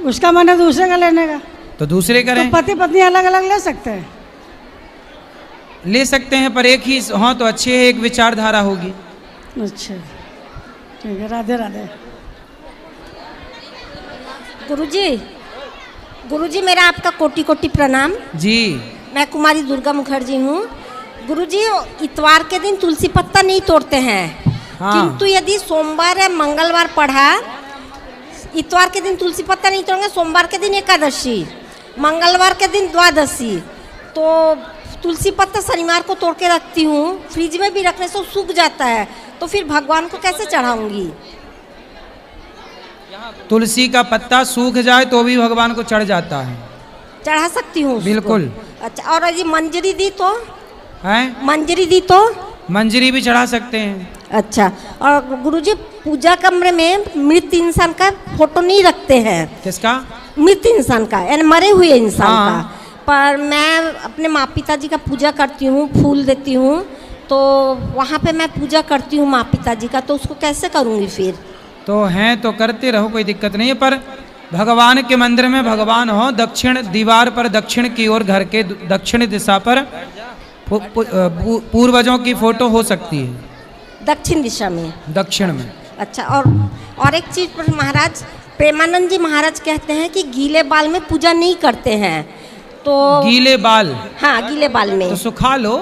उसका मन है दूसरे का लेने का, तो दूसरे तो करें। पति पत्नी अलग अलग ले सकते हैं। ले सकते हैं, पर एक ही हो तो अच्छे है, एक विचारधारा होगी। अच्छा ठीक है, राधे राधे। गुरुजी, गुरुजी मेरा आपका कोटि कोटि प्रणाम। जी। मैं कुमारी दुर्गा मुखर्जी हूँ। गुरुजी, इतवार के दिन तुलसी पत्ता नहीं तोड़ते हैं। हाँ। किंतु यदि सोमवार या मंगलवार पढ़ा, इतवार के दिन तुलसी पत्ता नहीं तोड़ेंगे, सोमवार के दिन एकादशी, मंगलवार के दिन द्वादशी, तो तुलसी पत्ता शनिवार को तोड़ के रखती हूँ। फ्रिज में भी रखने से सूख जाता है, तो फिर भगवान को कैसे चढ़ाऊंगी? तुलसी का पत्ता सूख जाए तो भी भगवान को चढ़ जाता है। चढ़ा सकती हूँ उसको? बिल्कुल। अच्छा, और यदि मंजरी दी तो? हैं? मंजरी दी तो? मंजरी भी चढ़ा सकते हैं। अच्छा, और गुरुजी पूजा कमरे में मृत इंसान का फोटो नहीं रखते हैं। किसका? मृत इंसान का, यानी मरे हुए इंसान हाँ। का। पर मैं अपने माँ पिताजी का पूजा करती हूँ, फूल देती हूँ, तो वहाँ पे मैं पूजा करती हूँ माँ पिताजी का, तो उसको कैसे करूँगी फिर? तो हैं तो करते रहो, कोई दिक्कत नहीं है, पर भगवान के मंदिर में भगवान हो, दक्षिण दीवार पर दक्षिण की ओर, घर के दक्षिण दिशा पर पूर्वजों की फोटो हो सकती है। दक्षिण दिशा में? दक्षिण में। अच्छा, और एक चीज़ पर महाराज, प्रेमानंद जी महाराज कहते हैं कि गीले बाल में पूजा नहीं करते हैं, तो गीले बाल? हाँ, गीले बाल में। तो सुखा लो।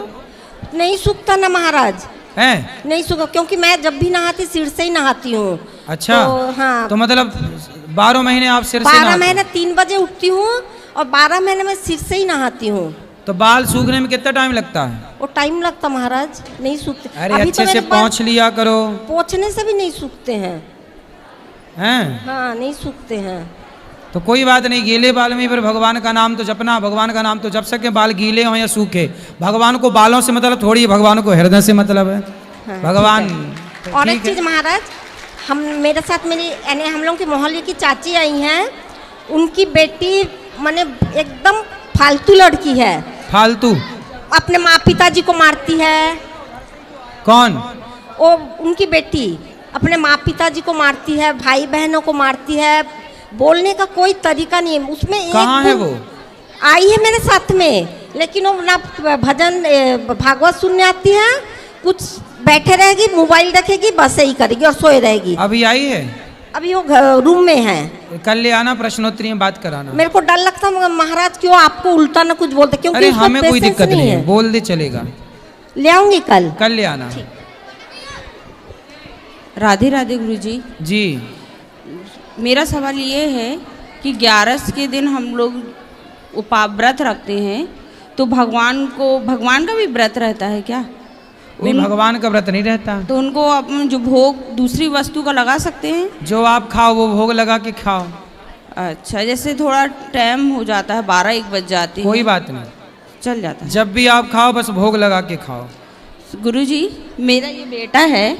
नहीं सूखता ना महाराज, है? नहीं सूखा, क्योंकि मैं जब भी नहाती सिर से ही नहाती हूँ। अच्छा। तो हाँ, तो मतलब 12 महीने आप सिर से 12 नहाते? महीने 3 बजे उठती हूँ और 12 महीने में सिर से ही नहाती हूँ। तो बाल सूखने में कितना टाइम लगता है? वो टाइम लगता महाराज, नहीं सूखते। अरे अभी अच्छे तो से मेरे बाल पोंछ लिया करो। पोंछने से भी नहीं सूखते हैं। हैं? हाँ, नहीं सूखते हैं। तो कोई बात नहीं, गीले बाल में फिर भगवान का नाम तो जपना, भगवान का नाम तो जप सके, बाल गीले हो या सूखे। भगवान को बालों से मतलब थोड़ी, भगवान को हृदय से मतलब है। हाँ, भगवान ठीक है। और एक चीज़ महाराज, हम मेरे साथ मेरी यानी हम लोग के मोहल्ले की चाची आई हैं, उनकी बेटी माने एकदम फालतू लड़की है। फालतू? अपने माँ पिताजी को मारती है। कौन? वो उनकी बेटी अपने माँ पिताजी को मारती है, भाई बहनों को मारती है, बोलने का कोई तरीका नहीं है उसमें। कहाँ है वो? आई है मेरे साथ में, लेकिन वो ना भजन भागवत सुनने आती है, कुछ बैठे रहेगी, मोबाइल देखेगी, बस यही करेगी और सोए रहेगी। अभी आई है? अभी वो रूम में है। कल ले आना, प्रश्नोत्तरी में बात कराना। मेरे को डर लगता है महाराज, क्यों आपको उल्टा ना कुछ बोलते, क्योंकि अरे उसको हमें कोई patience दिक्कत नहीं है, बोल दे चलेगा। ले आऊंगी कल। कल ले आना। राधे राधे गुरुजी। जी। मेरा सवाल ये है कि 11 के दिन हम लोग व्रत रखते हैं, तो भगवान का भी व्रत रहता है क्या? नहीं, भगवान का व्रत नहीं रहता। तो उनको अपन जो भोग दूसरी वस्तु का लगा सकते हैं? जो आप खाओ वो भोग लगा के खाओ। अच्छा, जैसे थोड़ा टाइम हो जाता है, 12-1 बज जाती है। कोई बात नहीं, चल जाता है। जब भी आप खाओ बस भोग लगा के खाओ। गुरुजी, मेरा ये बेटा है,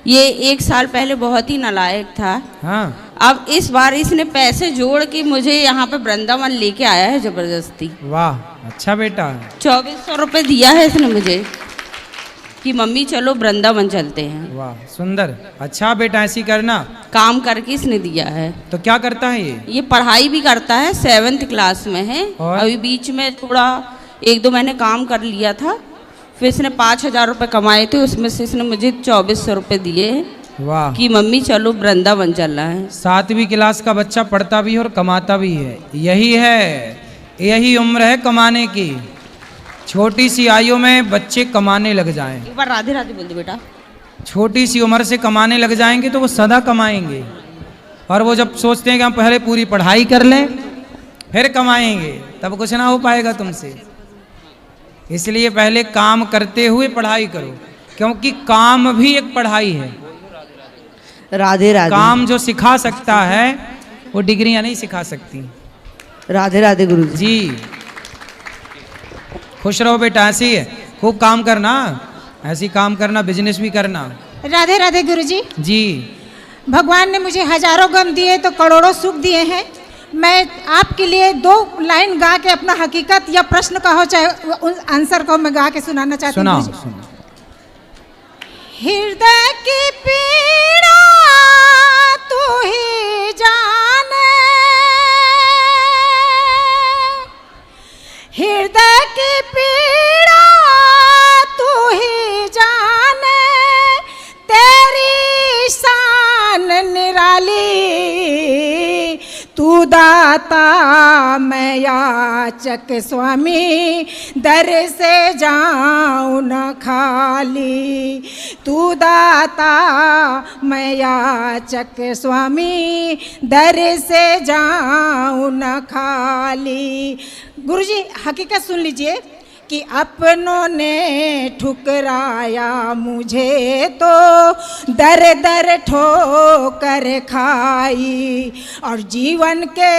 ये 1 साल पहले बहुत ही नालायक था। हाँ। अब इस बार इसने पैसे जोड़ के मुझे यहाँ पे वृंदावन लेके आया है जबरदस्ती। वाह, अच्छा बेटा है। 2400 रुपये दिया है इसने मुझे कि मम्मी चलो वृंदावन चलते हैं। वाह सुंदर, अच्छा बेटा, ऐसी करना। काम करके इसने दिया है। तो क्या करता है ये? पढ़ाई भी करता है, 7th क्लास में है। और? अभी बीच में थोड़ा 1-2 महीने काम कर लिया था, फिर इसने 5000 रुपये कमाए थे, उसमें से इसने मुझे 2400 रुपये दिए वाह, कि मम्मी चलो वृंदावन चलना है। 7वीं क्लास का बच्चा पढ़ता भी है और कमाता भी है। यही उम्र है कमाने की। छोटी सी आयु में बच्चे कमाने लग जाएं। एक बार राधे राधे बोल दे बेटा। छोटी सी उम्र से कमाने लग जाएंगे तो वो सदा कमाएंगे, और वो जब सोचते हैं कि हम पहले पूरी पढ़ाई कर लें फिर कमाएंगे, तब कुछ ना हो पाएगा तुमसे। इसलिए पहले काम करते हुए पढ़ाई करो, क्योंकि काम भी एक पढ़ाई है। राधे राधे। काम जो सिखा सकता है वो डिग्रियां नहीं सिखा सकती। राधे राधे गुरु जी। खुश रहो बेटा, ऐसी है, खूब काम करना, ऐसी काम करना, बिजनेस भी करना। राधे राधे गुरुजी। जी। भगवान ने मुझे हजारों गम दिए तो करोड़ों सुख दिए हैं। मैं आपके लिए 2 लाइन गा के अपना हकीकत या प्रश्न का हो चाहे उस आंसर को मैं गा के सुनाना चाहती हूँ। सुनाओ। हृदय की पीड़ा तू ही जाने, दाता मैं याचक स्वामी, दर से जाऊं न खाली। तू दाता मैं याचक स्वामी, दर से जाऊं न खाली। गुरुजी हकीकत सुन लीजिए कि अपनों ने ठुकराया मुझे तो दर दर ठोकर खाई। और जीवन के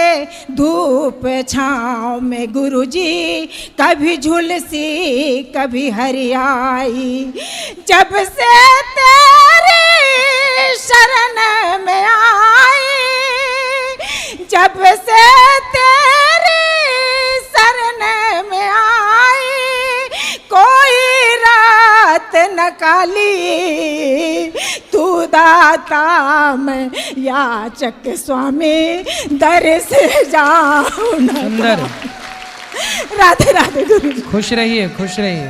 धूप छाँव में गुरुजी कभी झुलसी कभी हरियाई। जब से तेरी शरण में आई, जब से तेरी शरण में आई, कोई रात न काली। तू दाता मैं याचक स्वामी, दर से जाऊं न। सुंदर, राधे राधे गुरु जी। खुश रहिए, खुश रहिए।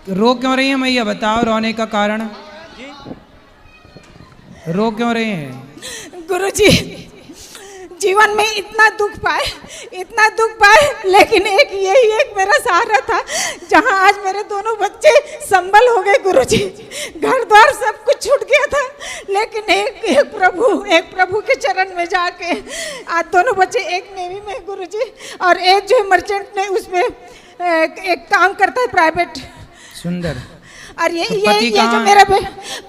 रो क्यों रही है मैया, बताओ रोने का कारण। रो क्यों रहे हैं? गुरु जी जीवन में इतना दुख पाए, इतना दुख पाए, लेकिन एक मेरा सहारा था। जहां आज मेरे दोनों बच्चे संबल हो गए गुरुजी, घर द्वार सब कुछ छूट गया था, लेकिन एक प्रभु के चरण में जाके आज दोनों बच्चे, एक नेवी में गुरुजी और एक जो मर्चेंट ने उसमें एक काम करता है प्राइवेट। सुंदर। और ये तो जो मेरा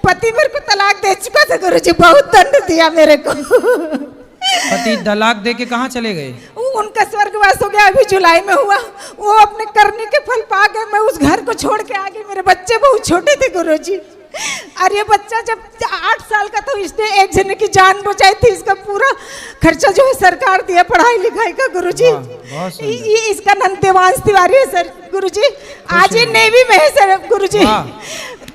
पति मेरे को तलाक दे चुका था गुरुजी, बहुत दंड दिया मेरे को। पति तलाक दे के कहाँ चले गए? उनका स्वर्गवास हो गया, अभी जुलाई में हुआ। वो अपने करने के फल पा गए। मैं उस घर को छोड़ के आ गई। मेरे बच्चे बहुत छोटे थे गुरुजी। और ये बच्चा जब 8 साल का था, इसने एक जने की जान बचाई थी। इसका पूरा खर्चा जो है सरकार दिया पढ़ाई लिखाई का गुरुजी। ये इसका नाम देवांश तिवारी है सर गुरुजी। आज ये नेवी में है सर गुरुजी।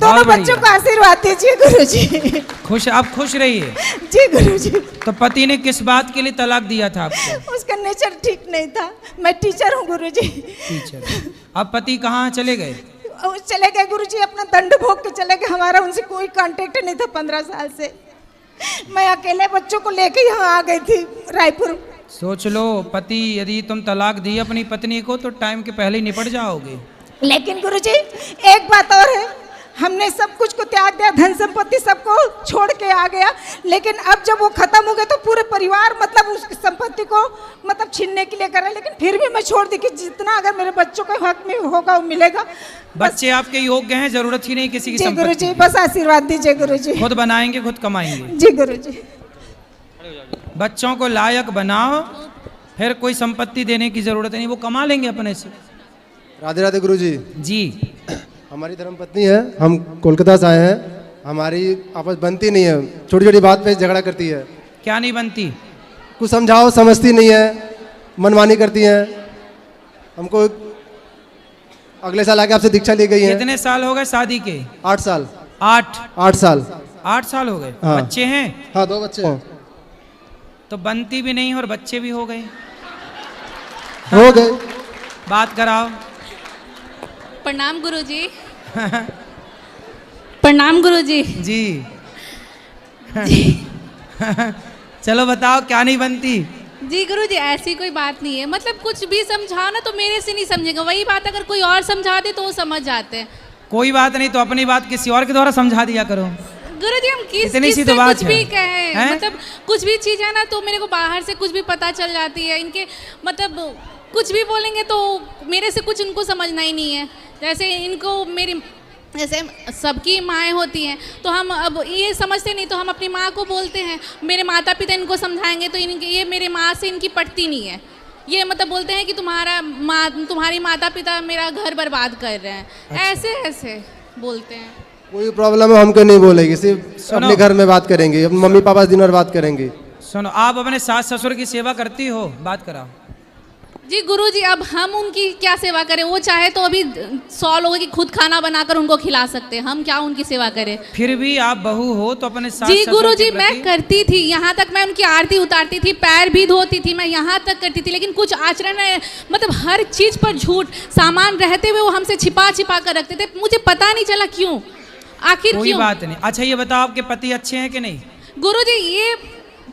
दोनों बच्चों को आशीर्वाद दीजिए गुरुजी। खुश, आप खुश रहिए जी गुरुजी। तो पति ने किस बात के लिए तलाक दिया था आपको? उसका नेचर ठीक नहीं था। मैं टीचर हूँ गुरुजी। टीचर। अब पति कहाँ चले गए? चले गए गुरुजी, अपना दंड भोग के चले गए। हमारा उनसे कोई कांटेक्ट नहीं था 15 साल से। मैं अकेले बच्चों को लेके यहाँ आ गई थी रायपुर। सोच लो, पति यदि तुम तलाक दी अपनी पत्नी को तो टाइम के पहले ही निपट जाओगे। लेकिन गुरुजी एक बात और है, हमने सब कुछ को त्याग दिया, धन संपत्ति सबको छोड़ के आ गया। लेकिन अब जब वो खत्म हो गया तो पूरे परिवार मतलब उस संपत्ति को मतलब छीनने के लिए कर रहा है। लेकिन फिर भी मैं छोड़ दी कि जितना अगर मेरे बच्चों के हक में होगा वो मिलेगा। बच्चे आपके योग्य हैं, जरूरत ही नहीं किसी की जी संपत्ति। गुरुजी, बस आशीर्वाद दीजिए गुरुजी। खुद बनाएंगे, खुद कमाएंगे। जी गुरुजी। बच्चों को लायक बनाओ, फिर कोई संपत्ति देने की जरूरत नहीं, वो कमा लेंगे अपने से। राधे राधे गुरुजी। जी। हमारी धर्मपत्नी है, हम कोलकाता से आए हैं। हमारी आपस बनती नहीं है, छोटी छोटी बात पे झगड़ा करती है। क्या नहीं बनती? कुछ समझाओ समझती नहीं है, मनमानी करती हैं। हमको अगले साल आके आपसे दीक्षा ली गई है। कितने साल हो गए शादी के? 8 साल। 8 साल। 8 साल हो गए। हाँ। बच्चे हैं? हाँ 2 बच्चे हैं। तो बनती भी नहीं और बच्चे भी हो गए। हो गए। बात कराओ। प्रणाम गुरुजी। प्रणाम गुरुजी। जी। चलो बताओ क्या नहीं बनती? जी गुरुजी ऐसी कोई बात नहीं है, मतलब कुछ भी समझाओ ना तो मेरे से नहीं समझेगा, वही बात अगर कोई और समझा दे तो वो समझ जाते हैं। कोई बात नहीं, तो अपनी बात किसी और के द्वारा समझा दिया करो। गुरुजी हम इतनी सी किस तो बात कुछ है। भी कहें, हैं? मतलब कुछ भी चीज़ है ना तो मेरे को बाहर से कुछ भी पता चल जाती है। इनके मतलब कुछ भी बोलेंगे तो मेरे से कुछ उनको समझना ही नहीं है। जैसे इनको मेरी जैसे सबकी माएँ होती हैं तो हम अब ये समझते नहीं तो हम अपनी माँ को बोलते हैं। मेरे माता पिता इनको समझाएंगे तो इनके ये मेरे माँ से इनकी पटती नहीं है। ये मतलब बोलते हैं कि तुम्हारी माता पिता मेरा घर बर्बाद कर रहे हैं। अच्छा। ऐसे ऐसे बोलते हैं। कोई प्रॉब्लम है हमको नहीं बोलेगी, सिर्फ अपने घर में बात करेंगे, अपने मम्मी पापा दिन भर बात करेंगे। सुनो, आप अपने सास ससुर की सेवा करती हो? बात कराओ। जी गुरुजी अब हम उनकी क्या सेवा करें? वो चाहे तो अभी 100 लोगों की खुद खाना बनाकर उनको खिला सकते हैं, हम क्या उनकी सेवा करें? फिर भी आप बहू हो तो अपने सास जी ससुर गुरुजी के मैं प्रति- करती थी, यहाँ तक मैं उनकी आरती उतारती थी, पैर भी धोती थी, मैं यहाँ तक करती थी। लेकिन कुछ आचरण मतलब हर चीज पर झूठ, सामान रहते हुए वो हमसे छिपा छिपा कर रखते थे। मुझे पता नहीं चला क्यों, आखिर कोई क्यों? बात नहीं। अच्छा ये बताओ, आपके पति अच्छे हैं कि नहीं? गुरुजी ये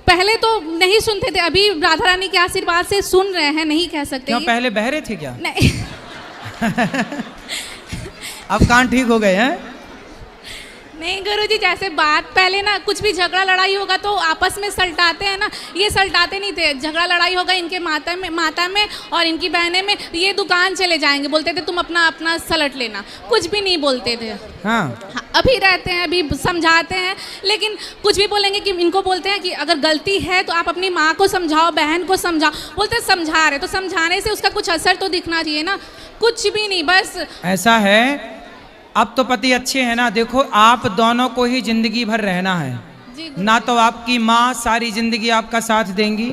पहले तो नहीं सुनते थे, अभी राधा रानी के आशीर्वाद से सुन रहे हैं, नहीं कह सकते क्यों ये। पहले बहरे थे क्या? नहीं अब कान ठीक हो गए हैं? नहीं गुरुजी, जैसे बात पहले ना कुछ भी झगड़ा लड़ाई होगा तो आपस में सलटाते हैं ना, ये सलटाते नहीं थे। झगड़ा लड़ाई होगा इनके माता में और इनकी बहनें में, ये दुकान चले जाएंगे, बोलते थे तुम अपना अपना सलट लेना, कुछ भी नहीं बोलते थे। हाँ, हाँ, अभी रहते हैं, अभी समझाते हैं, लेकिन कुछ भी बोलेंगे कि इनको बोलते हैं कि अगर गलती है तो आप अपनी माँ को समझाओ, बहन को समझाओ, बोलते हैं समझा रहे, तो समझाने से उसका कुछ असर तो दिखना चाहिए ना, कुछ भी नहीं, बस। ऐसा है, अब तो पति अच्छे हैं ना, देखो आप दोनों को ही जिंदगी भर रहना है जी ना, तो आपकी माँ सारी जिंदगी आपका साथ देंगी,